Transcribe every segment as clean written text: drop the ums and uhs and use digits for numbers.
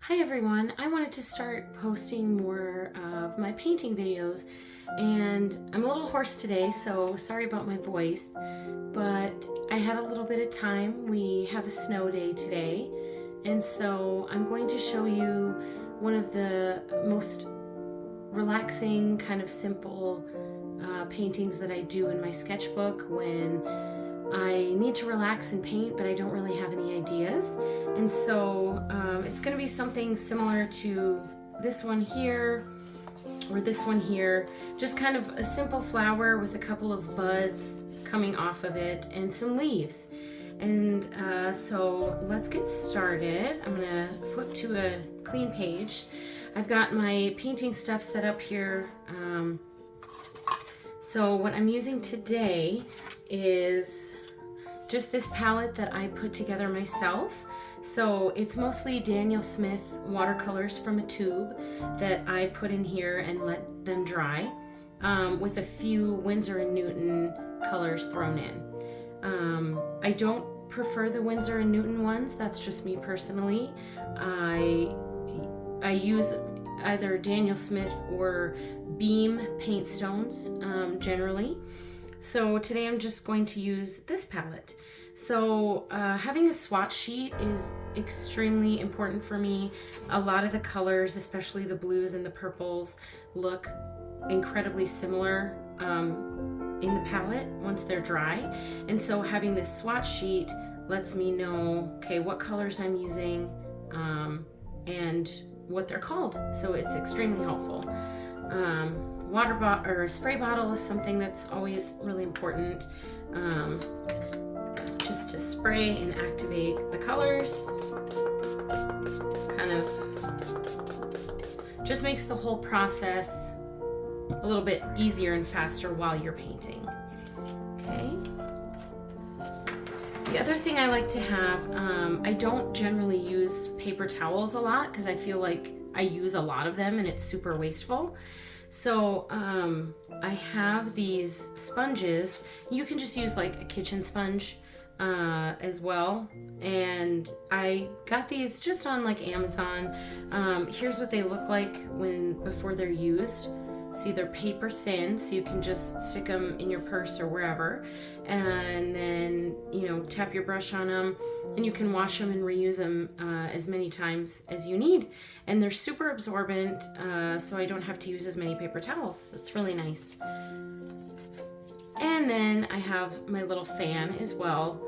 Hi everyone, I wanted to start posting more of my painting videos, and I'm a little hoarse today, so sorry about my voice, but I had a little bit of time. We have a snow day today, and so I'm going to show you one of the most relaxing, kind of simple paintings that I do in my sketchbook when I need to relax and paint, but I don't really have any ideas. And so it's going to be something similar to this one here or this one here. Just kind of a simple flower with a couple of buds coming off of it and some leaves. And so let's get started. I'm going to flip to a clean page. I've got my painting stuff set up here. So what I'm using today is just this palette that I put together myself. So it's mostly Daniel Smith watercolors from a tube that I put in here and let them dry, with a few Winsor & Newton colors thrown in. I don't prefer the Winsor & Newton ones, that's just me personally. I use either Daniel Smith or Beam paint stones generally. So today I'm just going to use this palette. So having a swatch sheet is extremely important for me. A lot of the colors, especially the blues and the purples, look incredibly similar in the palette once they're dry. And so having this swatch sheet lets me know, okay, what colors I'm using and what they're called. So it's extremely helpful. Water bottle or a spray bottle is something that's always really important, just to spray and activate the colors. Kind of just makes the whole process a little bit easier and faster while you're painting. Okay. The other thing I like to have, I don't generally use paper towels a lot because I feel like I use a lot of them and it's super wasteful. So I have these sponges. You can just use like a kitchen sponge as well. And I got these just on like Amazon. Here's what they look like before they're used. See, they're paper thin, so you can just stick them in your purse or wherever, and then, you know, tap your brush on them, and you can wash them and reuse them as many times as you need. And they're super absorbent, so I don't have to use as many paper towels. It's really nice. And then I have my little fan as well,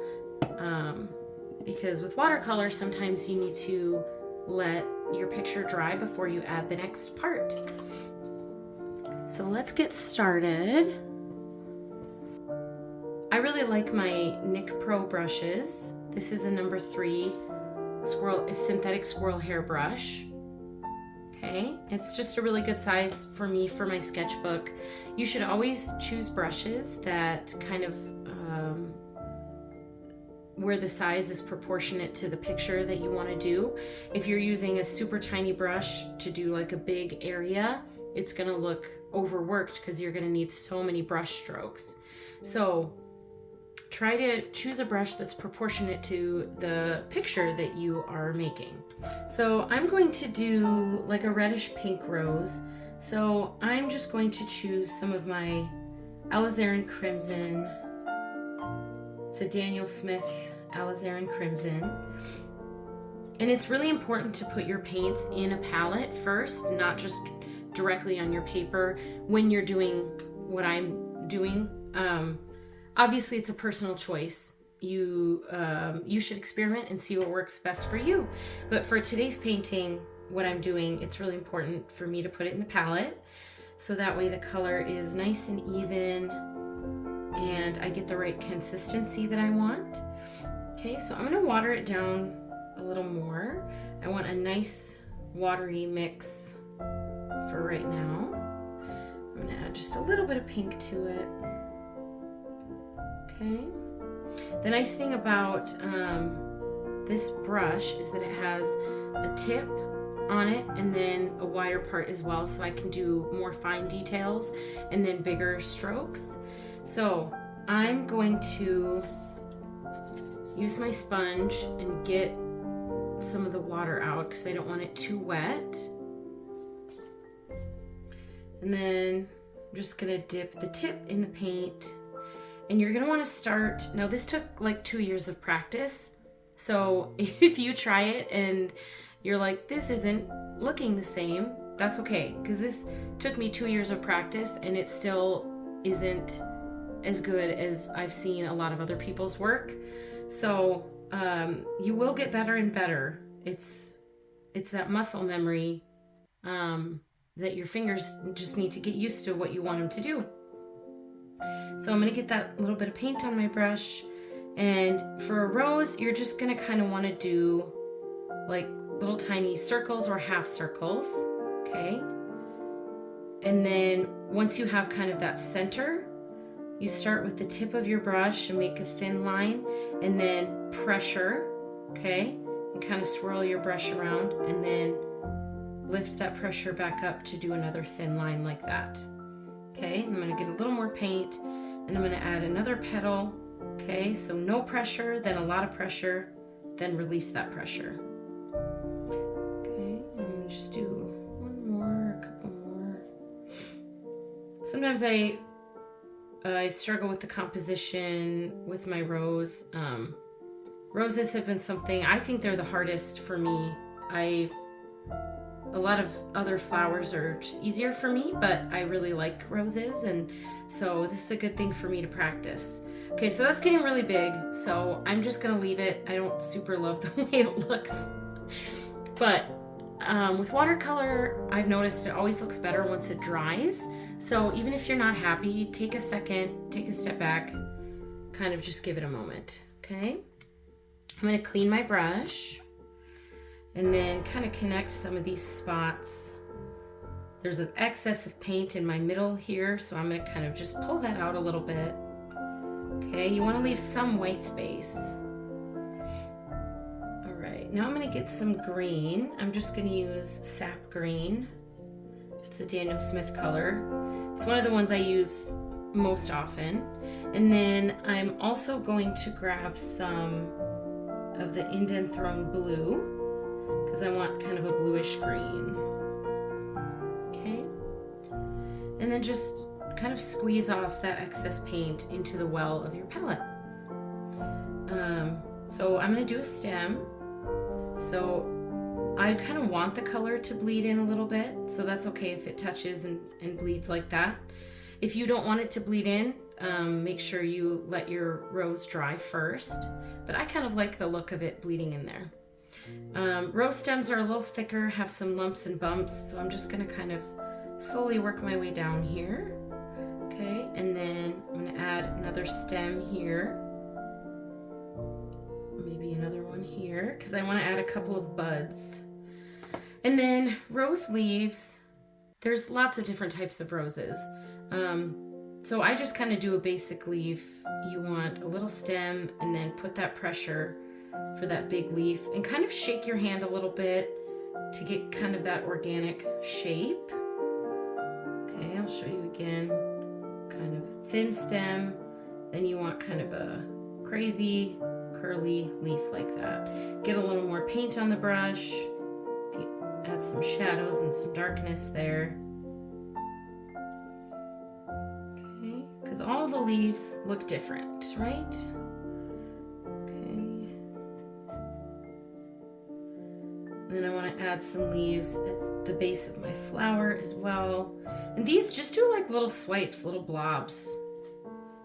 because with watercolor, sometimes you need to let your picture dry before you add the next part. So let's get started. I really like my Nick Pro brushes. This is a number 3 synthetic squirrel hair brush. Okay, it's just a really good size for me for my sketchbook. You should always choose brushes that kind of where the size is proportionate to the picture that you want to do. If you're using a super tiny brush to do like a big area, it's gonna look overworked because you're gonna need so many brush strokes. So try to choose a brush that's proportionate to the picture that you are making. So I'm going to do like a reddish pink rose. So I'm just going to choose some of my alizarin crimson. It's a Daniel Smith alizarin crimson. And it's really important to put your paints in a palette first, not just directly on your paper when you're doing what I'm doing. Obviously it's a personal choice. You should experiment and see what works best for you. But for today's painting, what I'm doing, it's really important for me to put it in the palette, so that way the color is nice and even and I get the right consistency that I want. Okay, so I'm gonna water it down a little more. I want a nice watery mix for right now. I'm gonna add just a little bit of pink to it. Okay. The nice thing about this brush is that it has a tip on it and then a wider part as well, so I can do more fine details and then bigger strokes. So I'm going to use my sponge and get some of the water out because I don't want it too wet. And then I'm just gonna dip the tip in the paint. And you're gonna wanna start, now this took like 2 years of practice. So if you try it and you're like, this isn't looking the same, that's okay. Because this took me 2 years of practice and it still isn't as good as I've seen a lot of other people's work. So you will get better and better. It's that muscle memory that your fingers just need to get used to what you want them to do. So I'm gonna get that little bit of paint on my brush, and for a rose, you're just gonna kind of want to do like little tiny circles or half circles, okay? And then once you have kind of that center, you start with the tip of your brush and make a thin line, and then pressure, okay? And kind of swirl your brush around, and then lift that pressure back up to do another thin line like that. Okay, and I'm gonna get a little more paint, and I'm gonna add another petal. Okay, so no pressure, then a lot of pressure, then release that pressure. Okay, and just do one more, a couple more. Sometimes I struggle with the composition with my rose. Roses have been something, I think they're the hardest for me. A lot of other flowers are just easier for me, but I really like roses, and so this is a good thing for me to practice. Okay, so that's getting really big, so I'm just gonna leave it. I don't super love the way it looks, but with watercolor, I've noticed it always looks better once it dries. So even if you're not happy, take a second, take a step back, kind of just give it a moment, okay? I'm gonna clean my brush and then kind of connect some of these spots. There's an excess of paint in my middle here, so I'm gonna kind of just pull that out a little bit. Okay, you wanna leave some white space. All right, now I'm gonna get some green. I'm just gonna use sap green. It's a Daniel Smith color. It's one of the ones I use most often. And then I'm also going to grab some of the Indent Throne blue, because I want kind of a bluish green. Okay, and then just kind of squeeze off that excess paint into the well of your palette. So I'm gonna do a stem. So I kind of want the color to bleed in a little bit, so that's okay if it touches and bleeds like that. If you don't want it to bleed in, make sure you let your rose dry first, but I kind of like the look of it bleeding in there. Rose stems are a little thicker, have some lumps and bumps, so I'm just gonna kind of slowly work my way down here. Okay, and then I'm gonna add another stem here. Maybe another one here, because I want to add a couple of buds. And then rose leaves, there's lots of different types of roses. So I just kind of do a basic leaf. You want a little stem, and then put that pressure for that big leaf, and kind of shake your hand a little bit to get kind of that organic shape. Okay, I'll show you again. Kind of thin stem, then you want kind of a crazy curly leaf like that. Get a little more paint on the brush. If you add some shadows and some darkness there. Okay, because all the leaves look different, right? Okay. And then I want to add some leaves at the base of my flower as well. And these, just do like little swipes, little blobs.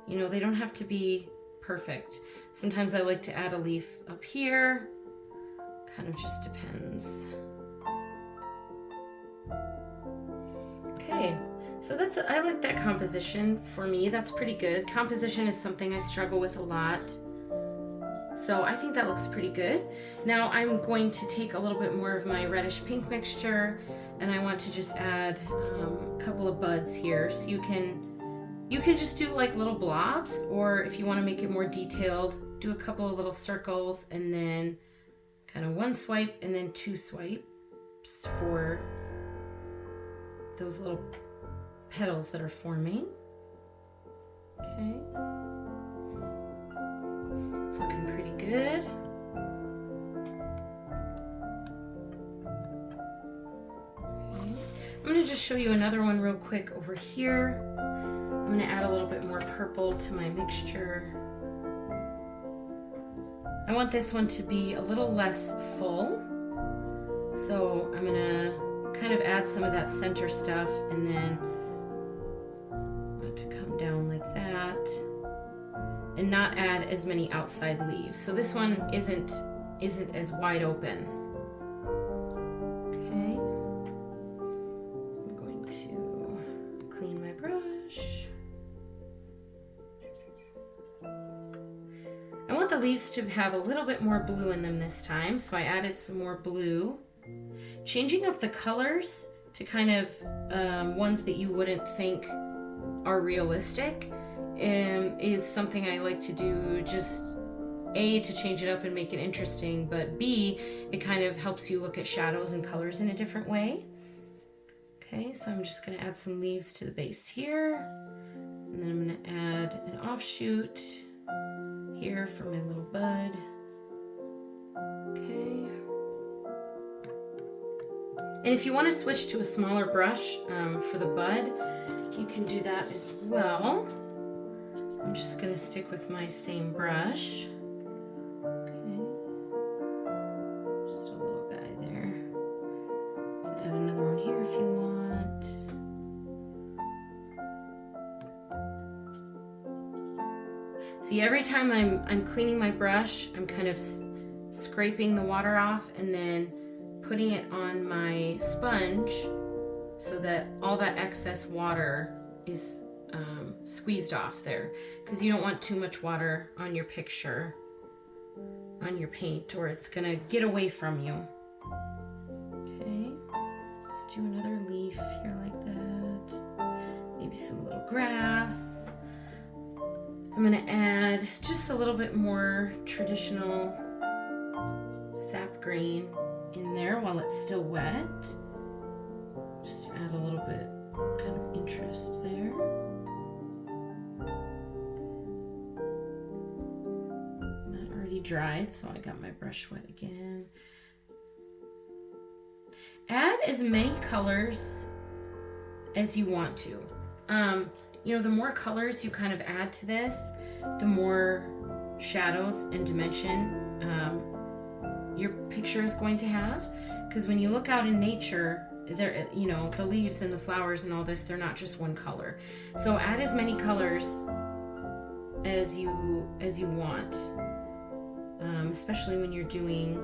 You know, they don't have to be perfect. Sometimes I like to add a leaf up here. Kind of just depends. Okay, so I like that composition. For me, that's pretty good. Composition is something I struggle with a lot. So I think that looks pretty good. Now I'm going to take a little bit more of my reddish pink mixture, and I want to just add a couple of buds here. So you can just do like little blobs, or if you want to make it more detailed, do a couple of little circles, and then kind of one swipe and then two swipes for those little petals that are forming. Okay. It's looking pretty good. I'm gonna just show you another one real quick over here. I'm gonna add a little bit more purple to my mixture. I want this one to be a little less full. So I'm gonna kind of add some of that center stuff and then I want to come down like that and not add as many outside leaves. So this one isn't as wide open. Okay. I'm going to clean my brush. I want the leaves to have a little bit more blue in them this time, so I added some more blue. Changing up the colors to kind of ones that you wouldn't think are realistic is something I like to do, just A, to change it up and make it interesting, but B, it kind of helps you look at shadows and colors in a different way. Okay, so I'm just going to add some leaves to the base here, and then I'm going to add an offshoot here for my little bud. Okay. And if you want to switch to a smaller brush for the bud, you can do that as well. I'm just going to stick with my same brush. Okay. Just a little guy there. And add another one here if you want. See, every time I'm cleaning my brush, I'm kind of scraping the water off and then putting it on my sponge so that all that excess water is squeezed off there, because you don't want too much water on your picture, on your paint, or it's gonna get away from you. Okay, let's do another leaf here like that. Maybe some little grass. I'm gonna add just a little bit more traditional sap green in there while it's still wet. Just to add a little bit kind of interest there. That already dried, so I got my brush wet again. Add as many colors as you want to. You know, the more colors you kind of add to this, the more shadows and dimension your picture is going to have. Because when you look out in nature, there, you know, the leaves and the flowers and all this, they're not just one color. So add as many colors as you want, especially when you're doing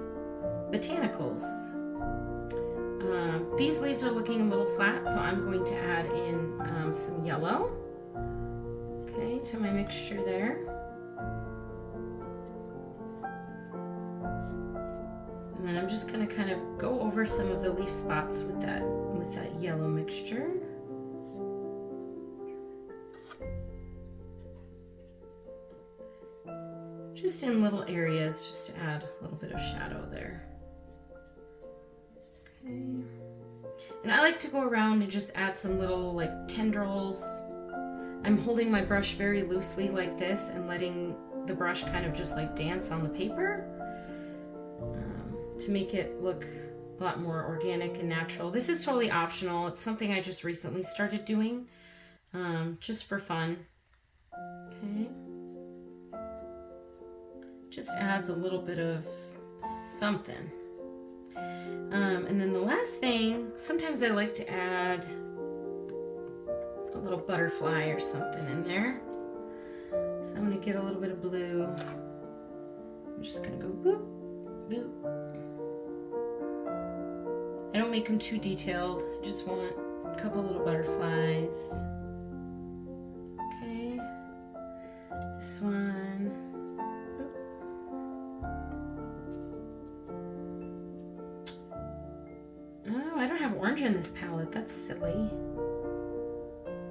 botanicals. These leaves are looking a little flat, so I'm going to add in some yellow, okay, to my mixture there. And then I'm just going to kind of go over some of the leaf spots with that yellow mixture. Just in little areas, just to add a little bit of shadow there. Okay. And I like to go around and just add some little like tendrils. I'm holding my brush very loosely like this and letting the brush kind of just like dance on the paper. To make it look a lot more organic and natural. This is totally optional. It's something I just recently started doing, just for fun. Okay. Just adds a little bit of something. And then the last thing, sometimes I like to add a little butterfly or something in there. So I'm going to get a little bit of blue. I'm just going to go boop, boop. I don't make them too detailed. I just want a couple little butterflies. Okay. This one. Oh, I don't have orange in this palette. That's silly.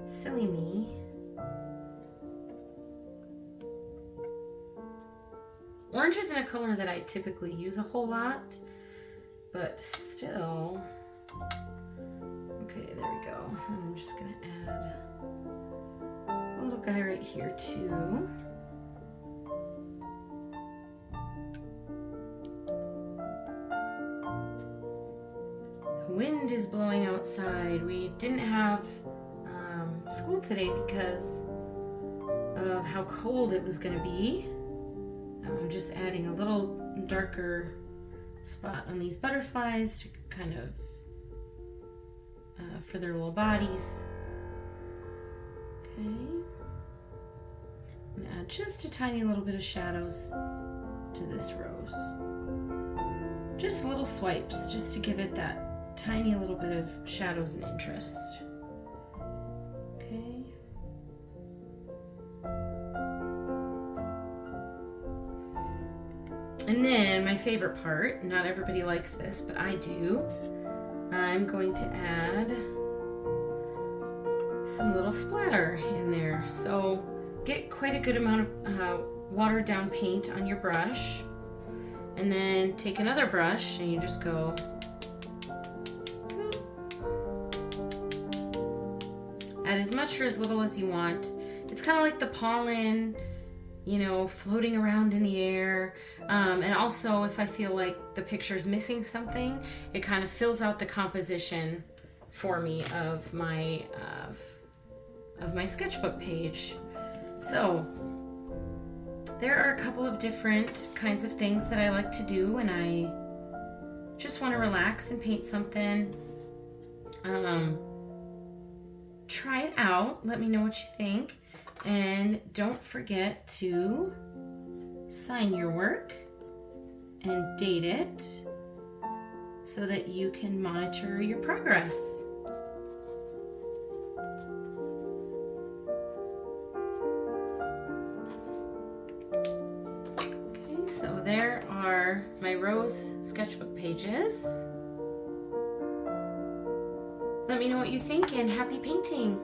Silly me. Orange isn't a color that I typically use a whole lot. But still, okay, there we go. And I'm just gonna add a little guy right here too. wind is blowing outside. We didn't have school today because of how cold it was going to be. I'm just adding a little darker spot on these butterflies to kind of for their little bodies. Okay. And add just a tiny little bit of shadows to this rose. Just little swipes, just to give it that tiny little bit of shadows and interest. Okay. And then my favorite part, not everybody likes this, but I do. I'm going to add some little splatter in there. So get quite a good amount of watered down paint on your brush, and then take another brush and you just go add as much or as little as you want. It's kind of like the pollen, you know, floating around in the air. And also, if I feel like the picture is missing something, it kind of fills out the composition for me of my sketchbook page. So there are a couple of different kinds of things that I like to do when I just want to relax and paint something. Try it out. Let me know what you think. And don't forget to sign your work and date it so that you can monitor your progress. Okay, so there are my rose sketchbook pages. Let me know what you think and happy painting!